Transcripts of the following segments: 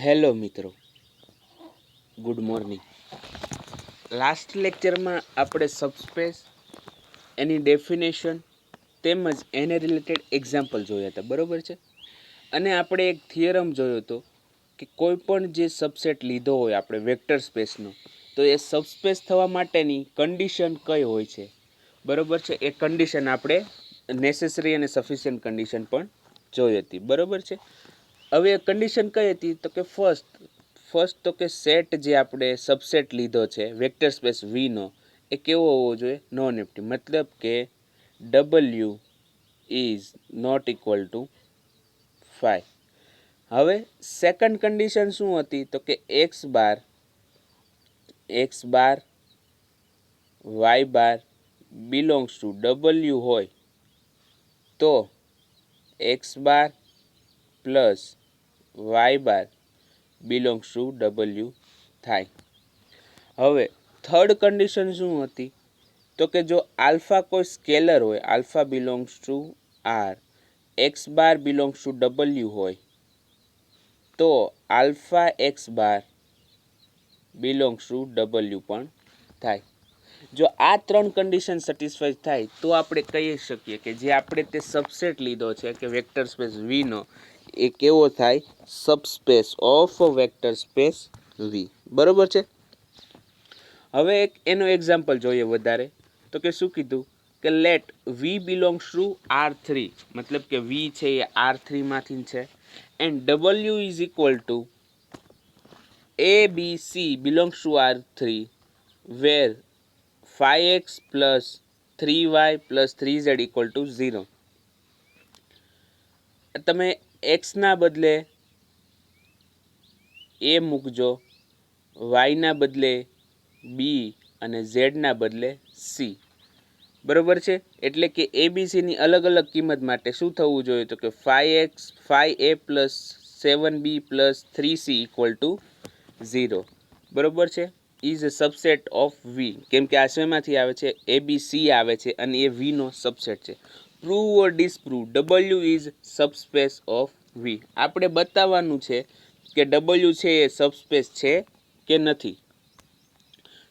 Hello મિત્રો, good morning. Last લેક્ચરમાં આપણે સબસ્પેસ, એની ડેફિનેશન તેમજ એને રિલેટેડ એક્ઝામ્પલ જોયા હતા, બરાબર છે. અને આપણે એક થિયરમ જોયો હતો કે કોઈ પણ જે સબસેટ લીધો હોય આપણે વેક્ટર સ્પેસનો, તો એ સબસ્પેસ થવા માટેની કન્ડિશન કઈ હોય છે, બરાબર છે. એ કન્ડિશન આપણે નેસેસરી અને સફિશિયન્ટ કન્ડિશન પણ જોઈ હતી, બરાબર છે. હવે એ કન્ડિશન કઈ હતી તો કે ફર્સ્ટ તો કે સેટ જે આપણે સબસેટ લીધો છે વેક્ટર સ્પેસ વીનો, એ કેવો હોવો જોઈએ? નોન એમ્પ્ટી, મતલબ કે W is not equal to 5. હવે સેકન્ડ કન્ડિશન શું હતી તો કે x bar y bar belongs to W હોય તો x bar plus y bar belongs to W થાય. હવે થર્ડ કન્ડિશન શું હતી તો કે જો આલ્ફા કોઈ સ્કેલર હોય, alpha belongs to R, x bar belongs to W હોય તો alpha x bar belongs to W પણ થાય. જો આ ત્રણ કન્ડિશન સેટિસ્ફાઈ થાય તો આપણે કહી શકીએ કે જે આપણે તે સબસેટ લીધો છે કે વેક્ટર સ્પેસ વીનો, એ કેવો થાય? સબસ્પેસ ઓફ વેક્ટર સ્પેસ વી, બરોબર છે. હવે એક એનો એક્ઝામ્પલ જોઈએ વધારે, તો કે શું કીધું કે late V belongs to R3, મતલબ કે વી છે એ R3 માંથી છે, and W is equal to ABC belongs to R3 where 5x plus 3y plus 3z equal to 0. તમે એક્સના બદલે એ મૂકજો, વાયના બદલે બી અને ઝેડના બદલે સી, બરોબર છે. એટલે કે એબીસીની અલગ અલગ કિંમત માટે શું થવું જોઈએ તો કે 5x 5a plus 7b plus 3c equal to 0, બરોબર છે. Is a subset of we, કેમ કે આ શેમાંથી આવે છે? એબીસી આવે છે અને એ વીનો સબસેટ છે. Prove or disprove W is subspace of V. આપણે બતાવવાનું છે કે W છે એ સબસ્પેસ છે કે નથી.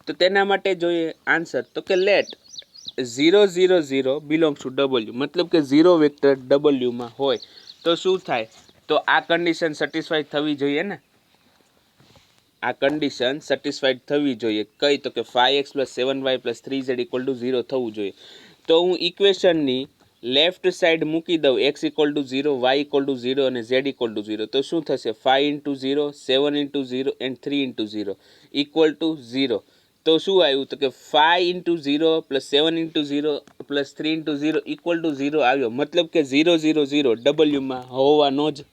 તો તેના માટે જોઈએ આન્સર તો કે લેટ 0 0 0 બિલોંગ્સ ટુ W, મતલબ કે 0 વેક્ટર W માં હોય તો શું થાય? તો આ કન્ડિશન સેટિસ્ફાઈ થવી જોઈએ ને, આ કન્ડિશન સેટિસ્ફાઈડ થવી જોઈએ. કઈ તો કે 5x plus 7y plus 3z equal to 0 થવું જોઈએ. તો હું ઇક્વેશનની લેફ્ટ સાઈડ મૂકી દઉં, x equal to 0, y equal to 0 અને z ઇક્વલ ટુ 0, તો શું થશે? 5 into 0, 7 into 0 and 3 into 0 equal to 0. તો શું આવ્યું તો કે 5 into 0 plus 7 into 0 plus 3 into 0 equal to 0 આવ્યો, મતલબ કે 0 0 0 ડબલ્યુમાં હોવાનો જ,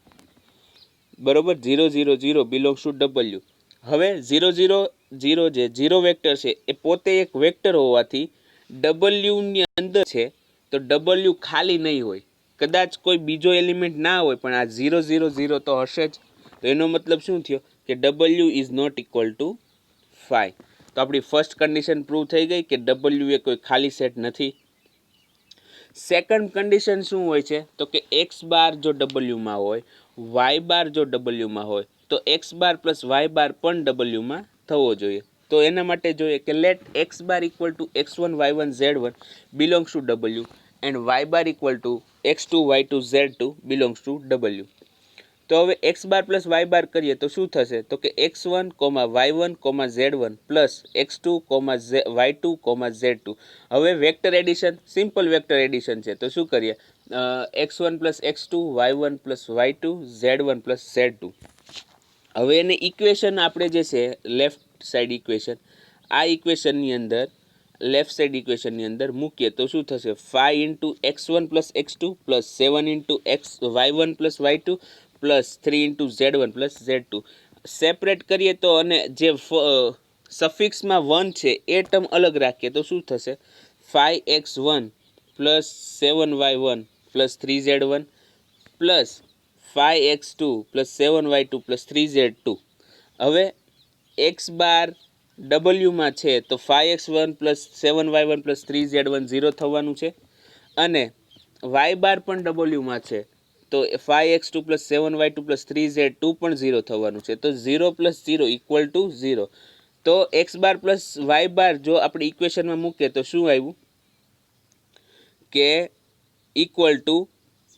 બરોબર. 0 0 0 બિલોંગ્સ ટુ W. હવે 0 0 0 જે 0 વેક્ટર છે એ પોતે એક વેક્ટર હોવાથી ડબલ્યુની અંદર છે તો ડબલ્યુ ખાલી નહીં હોય. કદાચ કોઈ બીજો એલિમેન્ટ ના હોય પણ આ 0 0 0 તો હશે જ. તો એનો મતલબ શું થયો કે W is not equal to 5. તો આપણી ફર્સ્ટ કન્ડિશન પ્રૂવ થઈ ગઈ કે W એ કોઈ ખાલી સેટ નથી. સેકન્ડ કન્ડિશન શું હોય છે તો કે એક્સ બાર જો ડબલ્યુમાં હોય, વાય બાર જો ડબલ્યુમાં હોય તો x bar plus Y bar પણ ડબલ્યુમાં થવો જોઈએ. તો એના માટે જોઈએ કે let x bar equal to x1 y1 z1 belongs to W and Y bar equal to x2 y2 z2 belongs to W. તો હવે x bar plus Y bar કરીએ તો શું થશે તો કે x1 y1 z1 plus x2 y2 z2. હવે vector addition, simple vector addition છે, તો શું કરીએ? x1 plus x2 y1 plus y2 z1 plus z2. હવે એને ઇક્વેશન આપણે જે છે લેફ્ટ સાઈડ ઇક્વેશન, આ ઇક્વેશનની અંદર લેફ્ટ સાઈડ ઇક્વેશનની અંદર મૂકીએ તો શું થશે? 5 into x1 plus x2 plus 7 into y1 plus y2 plus 3 into z1 plus z2. Separate કરીએ તો અને જે સફિક્સમાં 1 છે એ ટર્મ અલગ રાખીએ તો શું થશે? 5x1 plus 7y1 plus 3z1 plus 5x2 plus 7y2 plus 3z2. હવે એક્સ બાર ડબલ્યુમાં છે તો 5x1 plus 7y1 plus 3z1 0 થવાનું છે, અને વાય બાર પણ ડબલ્યુમાં છે તો 5x2 plus 7y2 plus 3z2 પણ 0 થવાનું છે. તો 0 પ્લસ 0 ઇક્વલ ટુ 0. તો એક્સ બાર પ્લસ વાય બાર જો આપણે ઇક્વેશનમાં મૂકીએ તો શું આવ્યું કે ઇક્વલ ટુ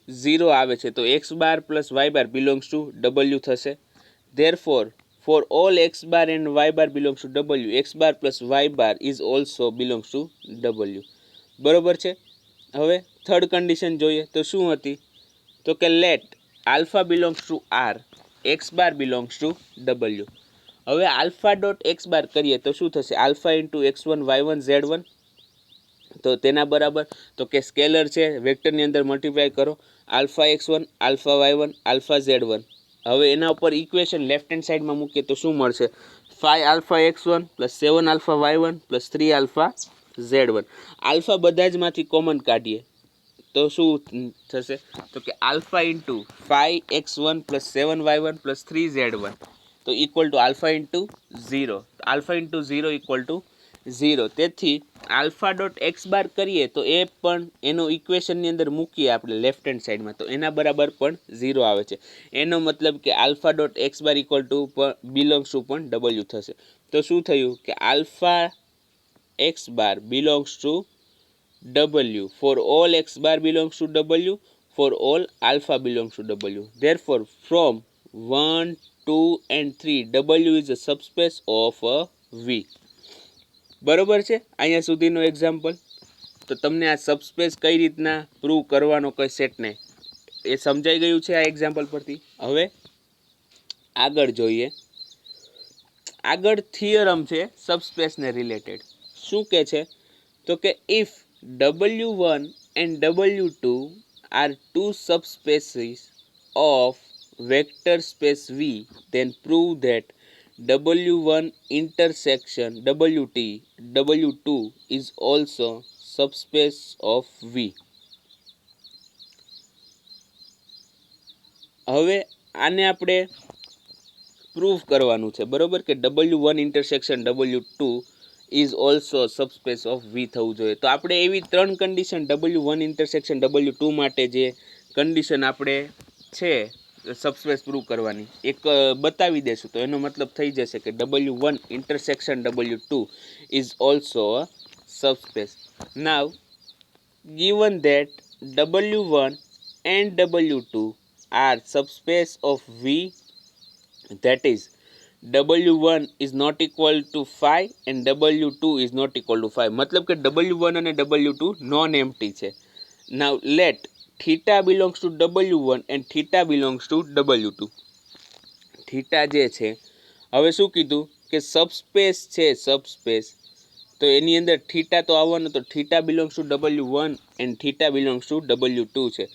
0 આવે છે. તો x bar plus Y bar belongs to W થશે. Therefore for all X bar and Y bar belongs to W, X bar plus Y bar is also belongs to W. બરોબર છે. હવે third condition જોઈએ તો શું હતી તો કે let alpha belongs to R, x bar belongs to W. હવે આલ્ફા ડોટ એક્સ બાર કરીએ તો શું થશે alpha into x1 y1 z1. તો તેના બરાબર તો કે સ્કેલર છે વેક્ટરની અંદર મલ્ટીપ્લાય કરો alpha x1 alpha y1 alpha z1. હવે એના ઉપર ઇક્વેશન લેફ્ટ હેન્ડ સાઈડમાં મૂકીએ તો શું મળશે 5 alpha x1 plus 7 alpha y1 plus 3 alpha z1. Alpha બધા જ માંથી કોમન કાઢીએ તો શું થશે તો કે alpha into 5x1 plus 7y1 plus 3z1 તો equal to alpha into 0. Alpha into 0 equal to 0. તેથી આલ્ફા ડોટ એક્સ બાર કરીએ તો એ પણ એનો ઇક્વેશનની અંદર મૂકીએ આપણે લેફ્ટ હેન્ડ સાઈડમાં તો એના બરાબર પણ 0 આવે છે. એનો મતલબ કે alpha dot x bar equal two belongs to પણ ડબલ્યુ થશે. તો શું થયું કે alpha x bar belongs to W for all x bar belongs to W for all alpha belongs to W. Therefore, from 1, 2 and 3, W is a subspace of a V. બરોબર છે અહીંયા સુધીનો એક્ઝામ્પલ. તો તમને આ સબસ્પેસ કઈ રીતના prove કરવાનો કઈ સેટ નહીં એ સમજાઈ ગયું છે આ એક્ઝામ્પલ પરથી. હવે આગળ જોઈએ. આગળ થિયરમ છે સબસ્પેસને રિલેટેડ. શું કે છે તો કે if W1 and W2 are two subspaces of vector space V, then prove that W1 intersection WT W2 is also subspace of V. હવે આને આપણે પ્રૂવ કરવાનું છે બરોબર કે W1 intersection W2 is also subspace of V થવું જોઈએ. તો આપણે એવી ત્રણ કન્ડિશન W1 ઇન્ટરસેક્શન W2 માટે જે કન્ડિશન આપણે છે સબસ્પેસ પ્રૂવ કરવાની એક બતાવી દેશું તો એનો મતલબ થઈ જશે કે W1 intersection W2 is also a subspace. Now given that W1 and W2 are subspace of V, that is W1 is not equal to 5 and W2 is not equal to 5. મતલબ કે W1 અને W2 non empty છે. Now let theta belongs to W1 and theta belongs to W2. Theta જે છે હવે શું કીધું કે સબસ્પેસ છે સબસ્પેસ તો એની અંદર થીટા તો આવવાનો તો theta belongs to W1 and theta belongs two W2 છે.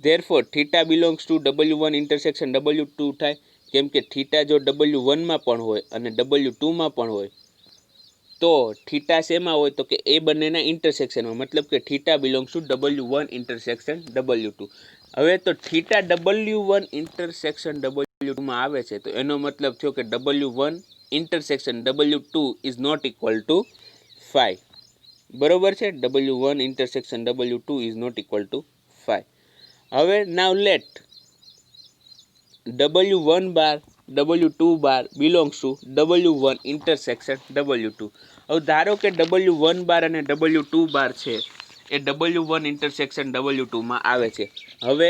Therefore theta belongs to W1 intersection W2 થાય કેમ કે થીટા જો W1 માં પણ હોય અને W2 માં પણ હોય તો થીટા શેમાં હોય તો કે એ બંનેના ઇન્ટરસેક્શનમાં મતલબ કે theta belongs to W1 intersection W2. હવે તો થીટા W1 ઇન્ટરસેક્શન W2 માં આવે છે તો એનો મતલબ થયો કે W1 intersection W2 is not equal to 5. બરોબર છે W1 intersection W2 is not equal to 5. હવે now let W1 bar W2 bar belongs to W1 intersection W2. હવે ધારો કે W1 બાર અને W2 બાર છે એ W1 ઇન્ટરસેક્શન W2 માં આવે છે. હવે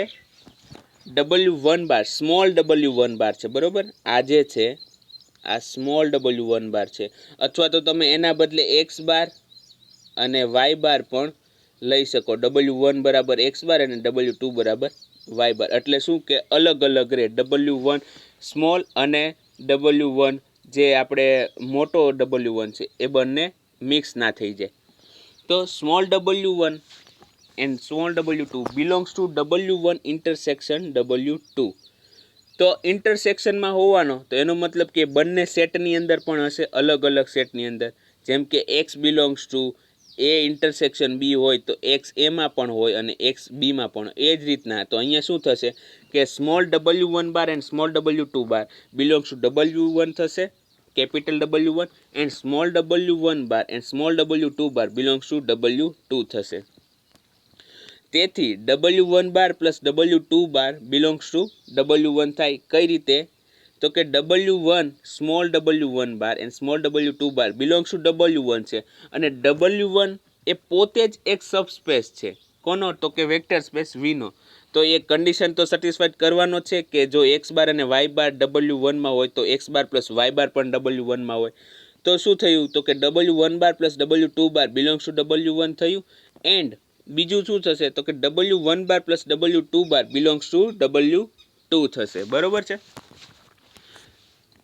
W1 બાર સ્મોલ W1 બાર છે બરોબર આ જે છે આ સ્મોલ W1 બાર છે અથવા તો તમે એના બદલે X બાર અને Y બાર પણ લઈ શકો. W1 બરાબર X બાર અને W2 બરાબર Y બાર એટલે શું કે અલગ અલગ રહે W1 સ્મોલ અને W1 જે આપણે મોટો W1 છે એ બંને મિક્સ ના થઈ જાય. તો small W1 and small W2 belongs to W1 intersection W2. તો ઇન્ટરસેક્શનમાં હોવાનો તો એનો મતલબ કે બંને સેટની અંદર પણ હશે અલગ અલગ સેટની અંદર. જેમ કે X belongs to A intersection B હોય તો એક્સ એમાં પણ હોય અને એક્સ બીમાં પણ એ જ રીતના. તો અહીંયા શું થશે કે small W1 bar and small W2 bar belongs to W1 થશે capital W1 and small W1 bar and small W2 bar belongs two W2 થશે. તેથી W1 bar plus W2 bar belongs to W1 થાય. કઈ રીતે? તો કે W1 small W1 bar and small W2 bar belongs to W1 છે અને W1 એ પોતે જ એક સબસ્પેસ છે. કોનો? તો કે વેક્ટર સ્પેસ વીનો. તો એ કન્ડિશન તો સેટિસ્ફાઈડ કરવાનો છે કે જો એક્સ બાર અને વાય બાર W1 માં હોય તો x bar plus Y bar પણ W1 માં હોય. તો શું થયું? તો કે W1 bar plus W2 bar belongs to W1 થયું. એન્ડ બીજું શું થશે? તો કે W1 bar plus W2 bar belongs two W2 થશે. બરોબર છે?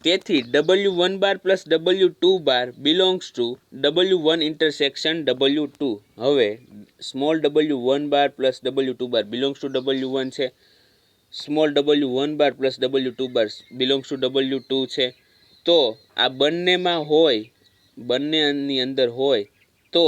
તેથી W1 bar plus W2 bar belongs to W1 intersection W2. હવે small W1 bar plus W2 bar belongs to W1 છે. Small W1 bar plus W2 bar belongs two W2 છે. તો આ બંનેમાં હોય, બંનેની અંદર હોય તો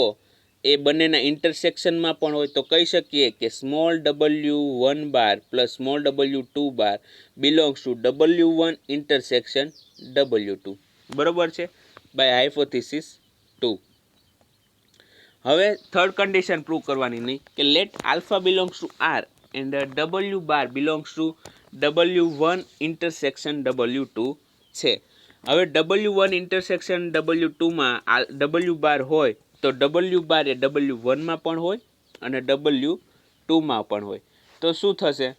એ બંનેના ઇન્ટરસેક્શનમાં પણ હોય તો કહી શકીએ કે small W1 bar plus small W2 bar belongs to W1 intersection W2. બરોબર છે? By hypothesis 2. હવે થર્ડ કન્ડિશન પ્રૂવ કરવાની નહીં કે let alpha belongs to R and W bar belongs to W1 intersection W2 છે. હવે W1 ઇન્ટરસેક્શન W2 માં W બાર હોય તો W બાર એ W1 માં પણ હોય અને W2 માં પણ હોય. તો શું થશે?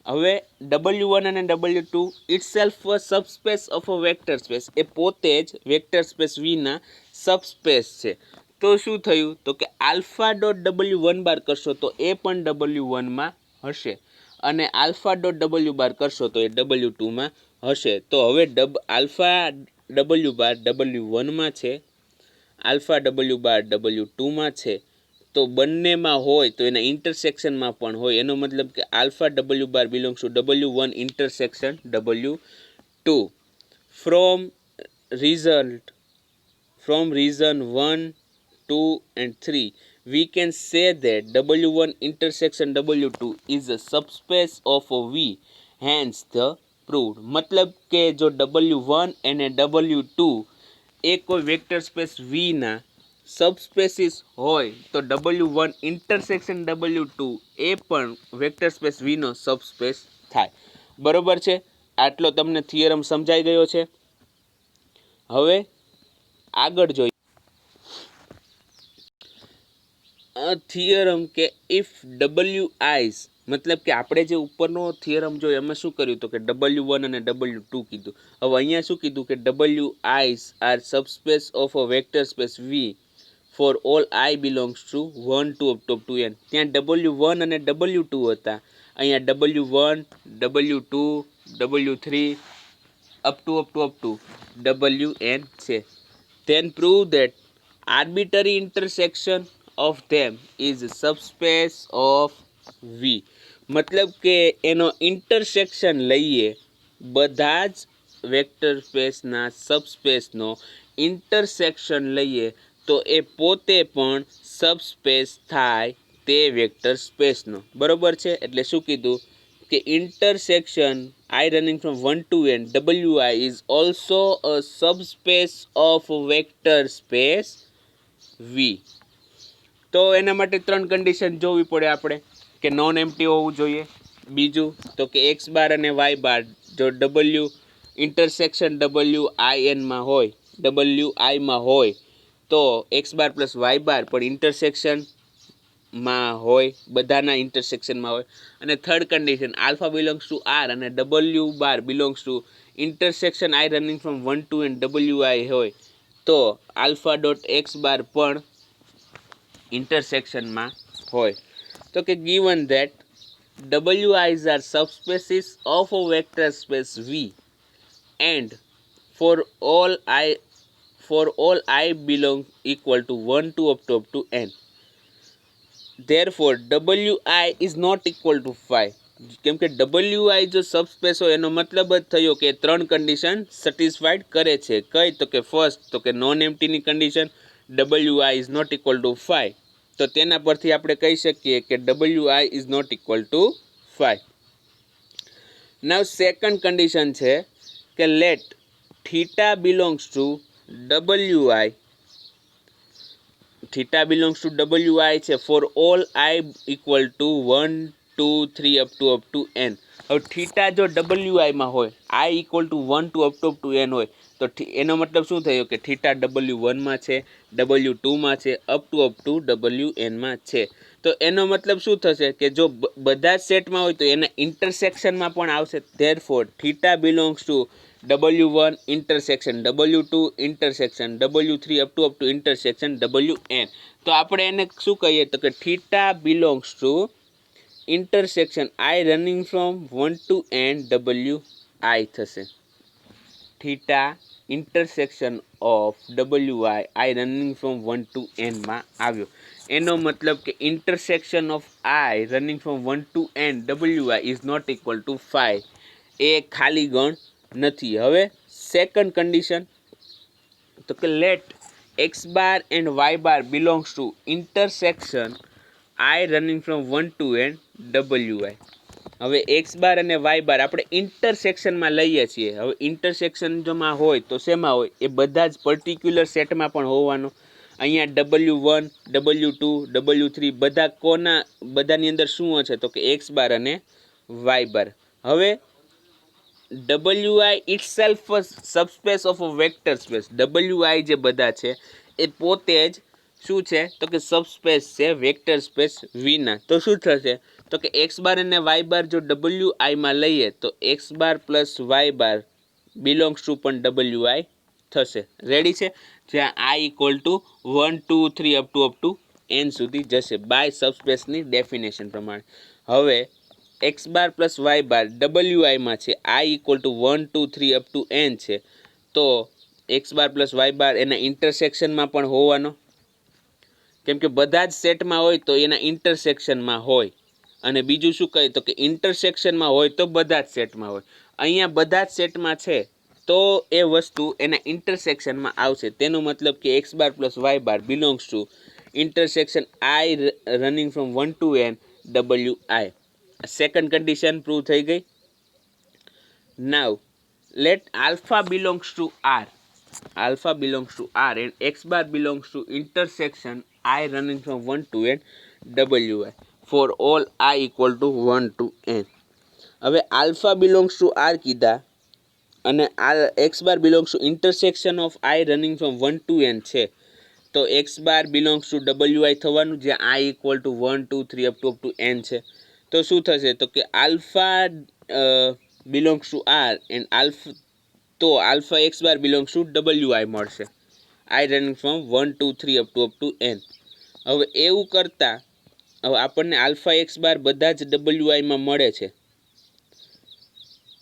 હવે W1 અને W2 itself subspace of a vector space, એ પોતે જ વેક્ટર સ્પેસ વીના સબસ્પેસ છે. તો શું થયું? તો કે આલ્ફા ડોટ W1 બાર કરશો તો એ પણ W1 માં હશે અને આલ્ફા ડોટ W બાર કરશો તો એ W2 માં હશે. તો હવે આલ્ફા W બાર W1 માં છે, આલ્ફા W બાર W2 માં છે. તો બંનેમાં હોય તો એના ઇન્ટરસેક્શનમાં પણ હોય. એનો મતલબ કે alpha W bar belongs to W1 intersection W2. From reason 1, 2 and 3 we can say that W1 intersection W2 is a subspace of V, hence the proved. मतलब કે જો W1 અને W2 એ કોઈ વેક્ટર સ્પેસ V ના સબસ્પેસીસ હોય તો W1 intersection W2 એ પણ vector space V નો subspace થાય. બરોબર છે? આટલો તમને થિયરમ સમજાઈ ગયો છે. હવે આગળ જોઈએ થિયરમ કે ઇફ WIs, મતલબ કે આપણે જે ઉપરનો થિયરમ જોયો એમાં શું કર્યું તો કે W1 અને W2 કીધું. હવે અહીંયા શું કીધું કે WIs are subspace of a vector space V for all I belongs to 1 to up to n. ત્યાં W1 અને W2 હતા. અહીંયા W1, W2, W3 up to WN છે. Then prove that arbitrary intersection of them is subspace of V. મતલબ કે એનો intersection લઈએ, બધા જ વેક્ટર સ્પેસના સબસ્પેસનો ઇન્ટરસેક્શન લઈએ તો એ પોતે પણ સબસ્પેસ થાય તે વેક્ટર સ્પેસનો. બરોબર છે? એટલે શું કીધું કે intersection I running from 1 to n WI is also a subspace of vector space V. તો એના માટે ત્રણ કન્ડિશન જોવી પડે આપણે કે નોન એમ્પ્ટી હોવું જોઈએ. બીજું તો કે એક્સ બાર અને વાય બાર જો W ઇન્ટરસેક્શન WIN માં હોય, WI માં હોય તો x bar plus Y bar પણ ઇન્ટરસેક્શનમાં હોય, બધાના ઇન્ટરસેક્શનમાં હોય. અને third condition alpha belongs to R અને W bar belongs to intersection I running from 1 to n WI હોય તો આલ્ફા ડોટ એક્સ બાર પણ ઇન્ટરસેક્શનમાં હોય. તો કે given that WIs are subspaces of a vector space V and for all I belong equal to 1 to up to n, therefore WI is not equal to 5. કેમ કે WI જો subspace હોય એનો મતલબ જ થયો કે ત્રણ કન્ડિશન સેટિસ્ફાઈડ કરે છે. કઈ? તો કે ફર્સ્ટ તો કે નોન એમ્પ્ટીની condition WI is not equal to 5. તો તેના પરથી આપણે કહી શકીએ કે WI is not equal to 5. Now second condition છે કે let theta belongs to WI theta belongs to W I છે for all I equal to 1 2 3 up to N. હવે થીટા જો ડબલ્યુ આઈમાં હોય, I equal to 1 to up to N હોય, તો એનો મતલબ શું થયો કે થીટા ડબલ્યુ વનમાં છે, ડબલ્યુ ટુમાં છે, અપ ટુ ડબલ્યુ એનમાં છે. તો એનો મતલબ શું થશે કે જો બધા જ સેટમાં હોય તો એના ઇન્ટરસેક્શનમાં પણ આવશે. Therefore theta belongs to W1 intersection W2 intersection W3 up to intersection WN. તો આપણે એને શું કહીએ તો કે theta belongs to intersection i running from 1 to n WI થશે. Theta intersection of i running from 1 to n માં આવ્યો. એનો મતલબ કે intersection of i running from 1 to n WI is not equal to 5. એ ખાલી ગણ નથી. હવે સેકન્ડ કન્ડિશન તો કે let x bar and Y bar belongs to intersection i running from 1 to n WI. હવે એક્સ બાર અને y બાર આપણે ઇન્ટરસેક્શનમાં લઈએ છીએ. હવે ઇન્ટરસેક્શન જોમાં હોય તો શેમાં હોય? એ બધા જ પર્ટિક્યુલર સેટમાં પણ હોવાનો. અહીંયા W1 W2 W3 બધાની અંદર શું હશે તો કે એક્સ બાર અને વાય બાર. હવે WI itself subspace of a vector space. WI જે બધા છે એ પોતે જ શું છે તો કે સબસ્પેસ છે વેક્ટર સ્પેસ વિના. તો શું થશે તો કે એક્સ બાર અને વાય બાર જો WIમાં લઈએ તો x bar plus Y bar belongs to પણ WI થશે. રેડી છે? જ્યાં I equal to 1 2 3 up to n સુધી જશે બાય સબસ્પેસની ડેફિનેશન પ્રમાણે. હવે x bar plus Y bar WIમાં છે, I equal to 1 2 3 up to n છે, તો x bar plus Y bar એના ઇન્ટરસેક્શનમાં પણ હોવાનો. કેમ કે બધા જ સેટમાં હોય તો એના ઇન્ટરસેક્શનમાં હોય. અને બીજું શું કહે તો કે ઇન્ટરસેક્શનમાં હોય તો બધા જ સેટમાં હોય. અહીંયા બધા જ સેટમાં છે તો એ વસ્તુ એના ઇન્ટરસેક્શનમાં આવશે. તેનો મતલબ કે x bar plus Y bar belongs to intersection i running from 1 to n WI. Second condition prove થઈ ગઈ. Now let alpha belongs to R. Alpha belongs to R and x bar belongs to intersection i running from 1 to n WI for all I equal to 1 to n. હવે alpha belongs to R કીધા અને x bar belongs to intersection of i running from 1 to n છે, તો x bar belongs to WI થવાનું, જ્યાં I equal to 1 2 3 up to n છે. તો શું થશે તો કે alpha belongs to R and alpha x bar belongs to WI મળશે. I running from 1 2 3 up to n. હવે એવું કરતાં હવે આપણને આલ્ફા એક્સ બાર બધા જ WIમાં મળે છે.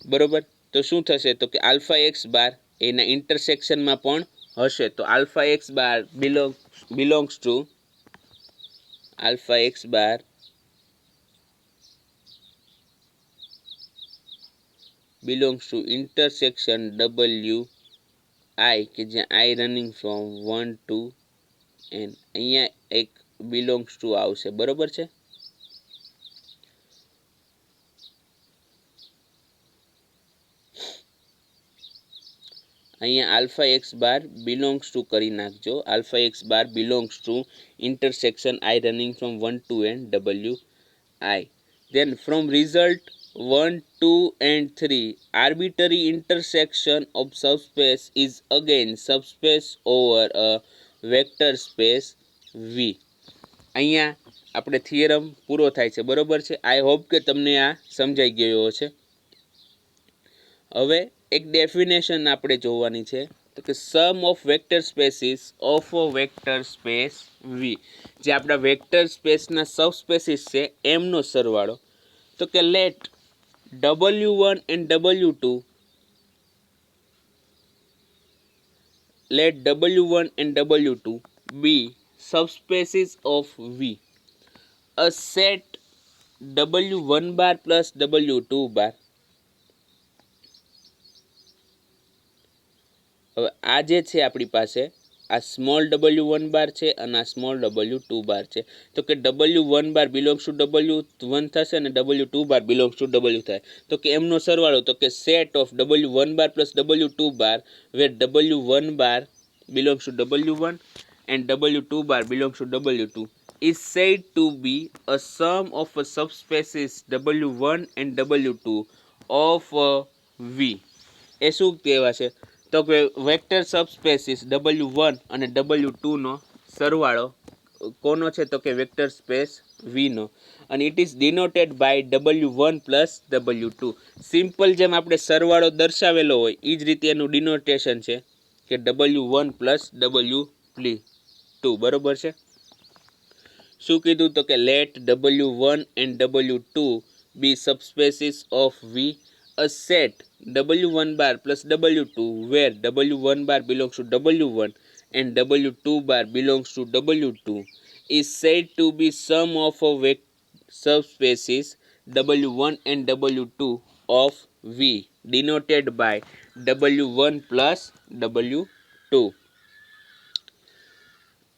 બરોબર? તો શું થશે તો કે આલ્ફા એક્સ બાર એના ઇન્ટરસેક્શનમાં પણ હશે. તો alpha x bar belongs to alpha x bar belongs to intersection WI કે જ્યાં i running from 1 to n. અહીંયા એક બિલોંગ્સ ટુ આવશે. બરોબર છે? અહીંયા alpha x bar belongs to કરી નાખજો. Alpha x bar belongs to intersection i running from 1 to n WI. Then from result 1 2 and 3 arbitrary intersection of subspace is again subspace over a vector space V. અહીંયા આપણે theorem પૂરો થાય છે. બરોબર છે? I hope કે તમને આ સમજાઈ ગયો છે. હવે એક ડેફિનેશન આપણે જોવાની છે તો કે sum of vector spaces of a vector space V. જે આપણા વેક્ટર સ્પેસના સબસ્પેસીસ છે એમનો સરવાળો. તો કે late W1 and W2 be subspaces of V. A set W1 bar plus W2 bar. હવે આ જે છે આપણી પાસે આ સ્મોલ W1 બાર છે અને આ સ્મોલ W2 બાર છે. તો કે W1 bar belongs to W1 થશે અને W2 bar belongs to W થાય. તો કે એમનો સરવાળો તો કે set of W1 bar plus W2 bar where W1 bar belongs to W1 and W2 bar belongs to W2 is said to be a sum of a subspecies W1 and W2 of V. એ શું કહેવાશે તો કે vector સબસ્પેસીસ W1 અને W2 નો સરવાળો કોનો છે તો કે વેક્ટર સ્પેસ V નો અને it is denoted by W1 plus W2. Simple જેમ આપણે સરવાળો દર્શાવેલો હોય એ જ રીતે એનું ડિનોટેશન છે કે W1 પ્લસ W2. બરોબર છે. શું કીધું તો કે late W1 and W2 be subspecies of V, a set W1 bar plus W2 where W1 bar belongs to W1 and W2 bar belongs to W2 is said to be sum of a subspecies W1 and W2 of V denoted by W1 plus W2.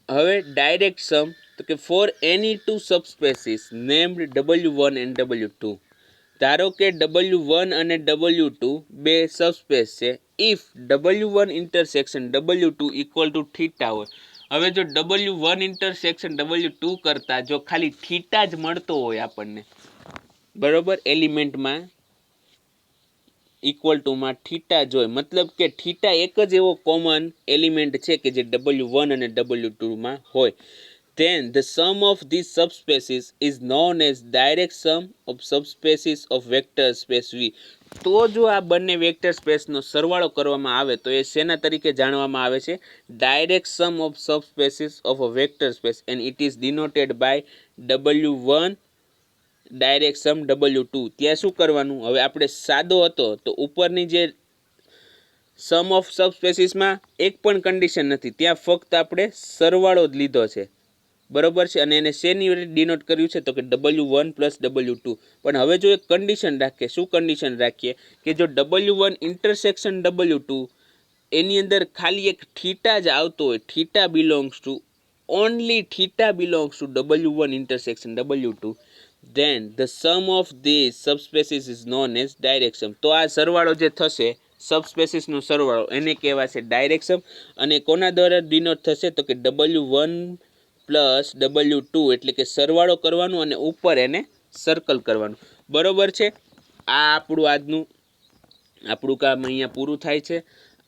હવે direct sum તો કે for any two subspaces named W1 and W2. ધારો કે W1 અને W2 બે સબસ્પેસ છે if W1 intersection W2 equal to theta હોય. હવે જો W1 ઇન્ટરસેક્શન W2 કરતાં જો ખાલી થીટા જ મળતો હોય આપણને બરોબર એલિમેન્ટમાં ઇક્વલ ટુમાં થીટા જ હોય મતલબ કે થીટા એક જ એવો કોમન એલિમેન્ટ છે કે જે W1 અને W2માં હોય then the sum of these subspecies is known as direct sum of subspecies of vector space V. તો જો આ બંને વેક્ટર સ્પેસનો સરવાળો કરવામાં આવે તો એ શેના તરીકે જાણવામાં આવે છે direct sum of subspaces of a vector space and it is denoted by W1 direct sum W2. ત્યાં શું કરવાનું હવે આપણે સાદો હતો તો ઉપરની જે સમ ઓફ સબસ્પેસીસમાં એક પણ કન્ડિશન નથી ત્યાં ફક્ત આપણે સરવાળો જ લીધો છે બરોબર છે અને એને શેની ડિનોટ કર્યું છે તો કે W1 પ્લસ W2. પણ હવે જો એક કન્ડિશન રાખીએ શું કન્ડિશન રાખીએ કે જો W1 ઇન્ટરસેક્શન W2 એની અંદર ખાલી એક થીટા જ આવતો હોય theta belongs two only theta belongs to W1 intersection W2 then the sum of these subspecies is known as direct sum. તો આ સરવાળો જે થશે સબસ્પેસીસનો સરવાળો એને કહેવાશે ડાયરેક્ટ સમ અને કોના દ્વારા ડિનોટ થશે તો કે W1 પ્લસ W2 એટલે કે સરવાળો કરવાનું અને ઉપર એને સર્કલ કરવાનું બરોબર છે. આ આપણું કામ અહીંયા પૂરું થાય છે.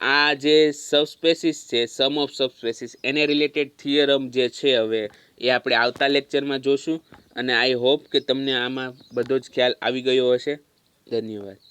આ જે સબસ્પેસીસ છે સમ ઓફ સબસ્પેસીસ એને રિલેટેડ થિયરમ જે છે હવે એ આપણે આવતા લેક્ચરમાં જોશું અને આઈ હોપ કે તમને આમાં બધો જ ખ્યાલ આવી ગયો હશે. ધન્યવાદ.